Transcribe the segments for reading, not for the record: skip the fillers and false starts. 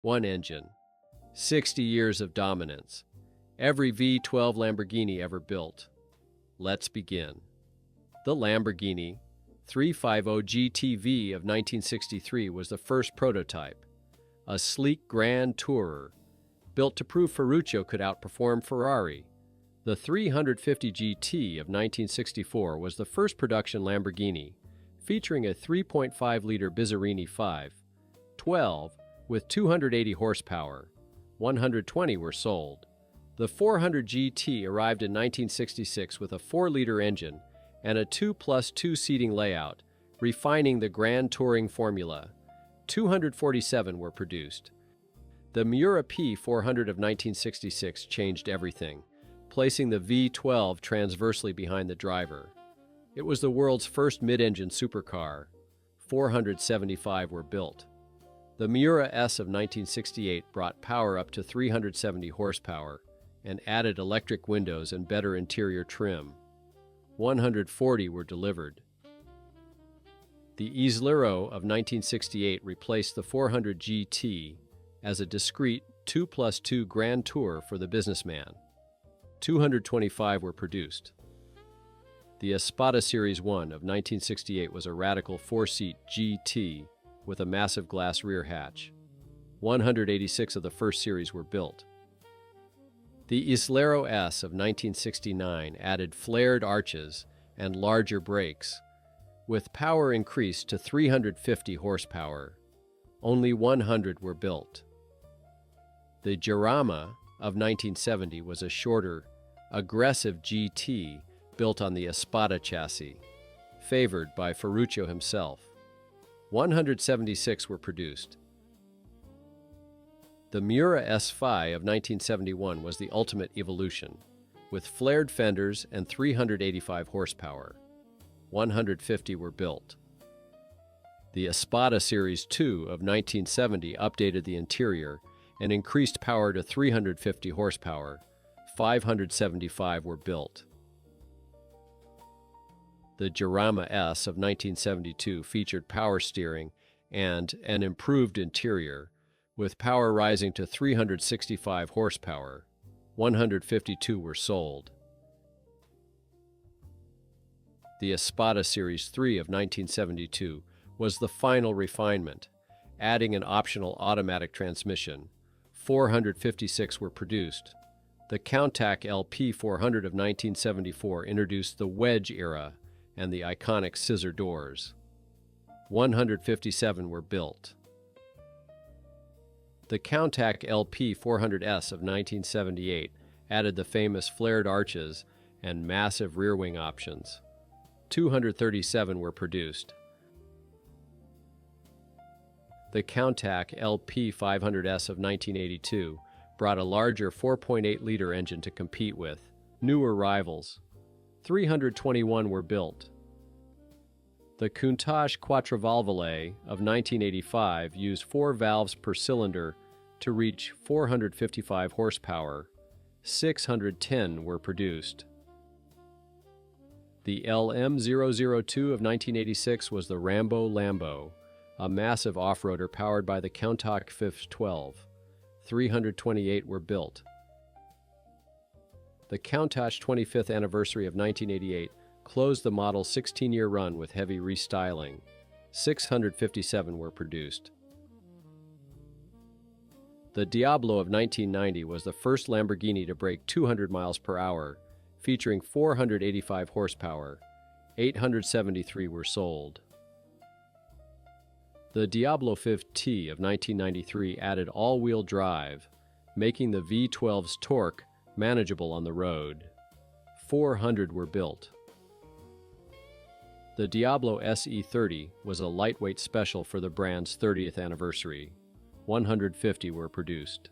One engine. 60 years of dominance. Every V12 Lamborghini ever built. Let's begin. The Lamborghini 350 GTV of 1963 was the first prototype, a sleek grand tourer, built to prove Ferruccio could outperform Ferrari. The 350 GT of 1964 was the first production Lamborghini, featuring a 3.5-liter Bizzarini V12 with 280 horsepower. 120 were sold. The 400 GT arrived in 1966 with a 4-liter engine and a 2+2 seating layout, refining the Grand Touring formula. 247 were produced. The Miura P400 of 1966 changed everything, placing the V12 transversely behind the driver. It was the world's first mid-engine supercar. 475 were built. The Miura S of 1968 brought power up to 370 horsepower and added electric windows and better interior trim. 140 were delivered. The Islero of 1968 replaced the 400 GT as a discrete 2+2 Grand Tour for the businessman. 225 were produced. The Espada Series 1 of 1968 was a radical 4-seat GT with a massive glass rear hatch. 186 of the first series were built. The Islero S of 1969 added flared arches and larger brakes, with power increased to 350 horsepower. Only 100 were built. The Jarama of 1970 was a shorter, aggressive GT built on the Espada chassis, favored by Ferruccio himself. 176 were produced. The Miura S5 of 1971 was the ultimate evolution, with flared fenders and 385 horsepower. 150 were built. The Espada Series 2 of 1970 updated the interior and increased power to 350 horsepower. 575 were built. The Jarama S of 1972 featured power steering and an improved interior, with power rising to 365 horsepower. 152 were sold. The Espada Series 3 of 1972 was the final refinement, adding an optional automatic transmission. 456 were produced. The Countach LP400 of 1974 introduced the wedge era and the iconic scissor doors. 157 were built. The Countach LP400S of 1978 added the famous flared arches and massive rear wing options. 237 were produced. The Countach LP500S of 1982 brought a larger 4.8-liter engine to compete with newer rivals. 321 were built. The Countach Quattrovalvole of 1985 used 4 valves per cylinder to reach 455 horsepower. 610 were produced. The LM002 of 1986 was the Rambo Lambo, a massive off-roader powered by the Countach V12. 328 were built. The Countach 25th anniversary of 1988 closed the model's 16-year run with heavy restyling. 657 were produced. The Diablo of 1990 was the first Lamborghini to break 200 miles per hour, featuring 485 horsepower. 873 were sold. The Diablo 5T of 1993 added all-wheel drive, making the V12's torque manageable on the road. 400 were built. The Diablo SE30 was a lightweight special for the brand's 30th anniversary. 150 were produced.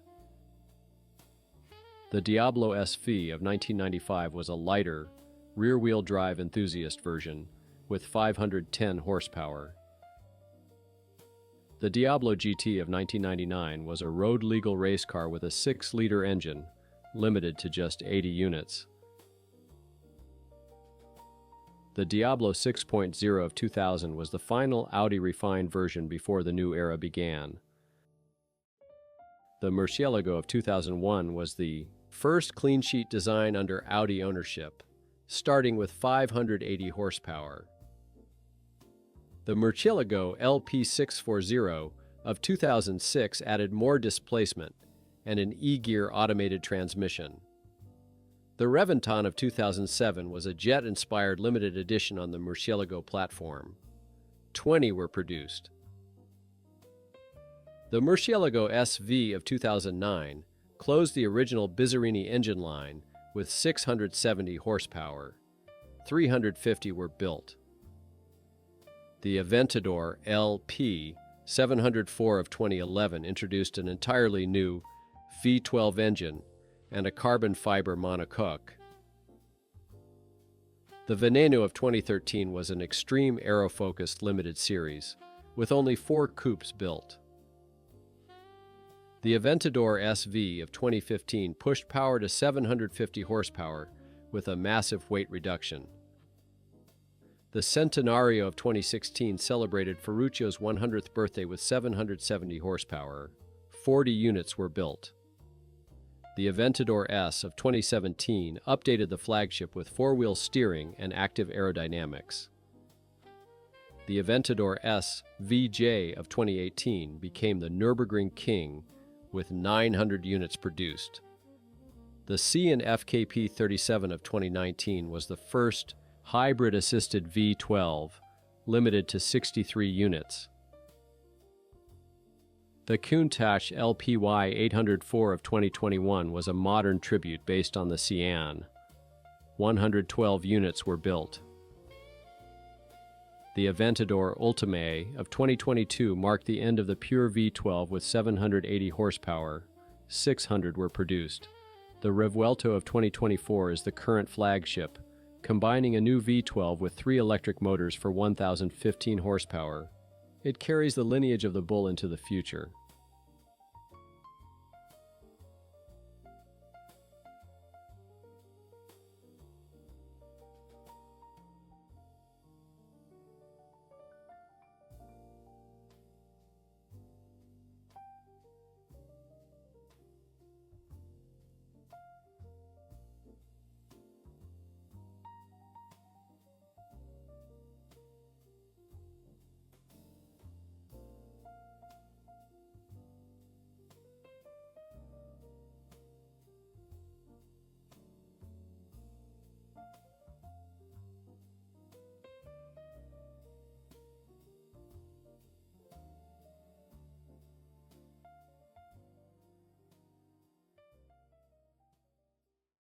The Diablo SV of 1995 was a lighter, rear-wheel drive enthusiast version with 510 horsepower. The Diablo GT of 1999 was a road-legal race car with a 6-liter engine, limited to just 80 units. The Diablo 6.0 of 2000 was the final Audi refined version before the new era began. The Murcielago of 2001 was the first clean sheet design under Audi ownership, starting with 580 horsepower. The Murcielago LP640 of 2006 added more displacement and an E-gear automated transmission. The Reventon of 2007 was a jet-inspired limited edition on the Murcielago platform. 20 were produced. The Murcielago SV of 2009 closed the original Bizzarini engine line with 670 horsepower. 350 were built. The Aventador LP 704 of 2011 introduced an entirely new V12 engine and a carbon fiber monocoque. The Veneno of 2013 was an extreme aero-focused limited series, with only 4 coupes built. The Aventador SV of 2015 pushed power to 750 horsepower with a massive weight reduction. The Centenario of 2016 celebrated Ferruccio's 100th birthday with 770 horsepower. 40 units were built. The Aventador S of 2017 updated the flagship with 4-wheel steering and active aerodynamics. The Aventador S VJ of 2018 became the Nürburgring King with 900 units produced. The C and FKP 37 of 2019 was the first hybrid-assisted V12, limited to 63 units. The Countach LPY 804 of 2021 was a modern tribute based on the Sian. 112 units were built. The Aventador Ultime of 2022 marked the end of the pure V12 with 780 horsepower. 600 were produced. The Revuelto of 2024 is the current flagship, combining a new V12 with 3 electric motors for 1,015 horsepower. It carries the lineage of the Bull into the future.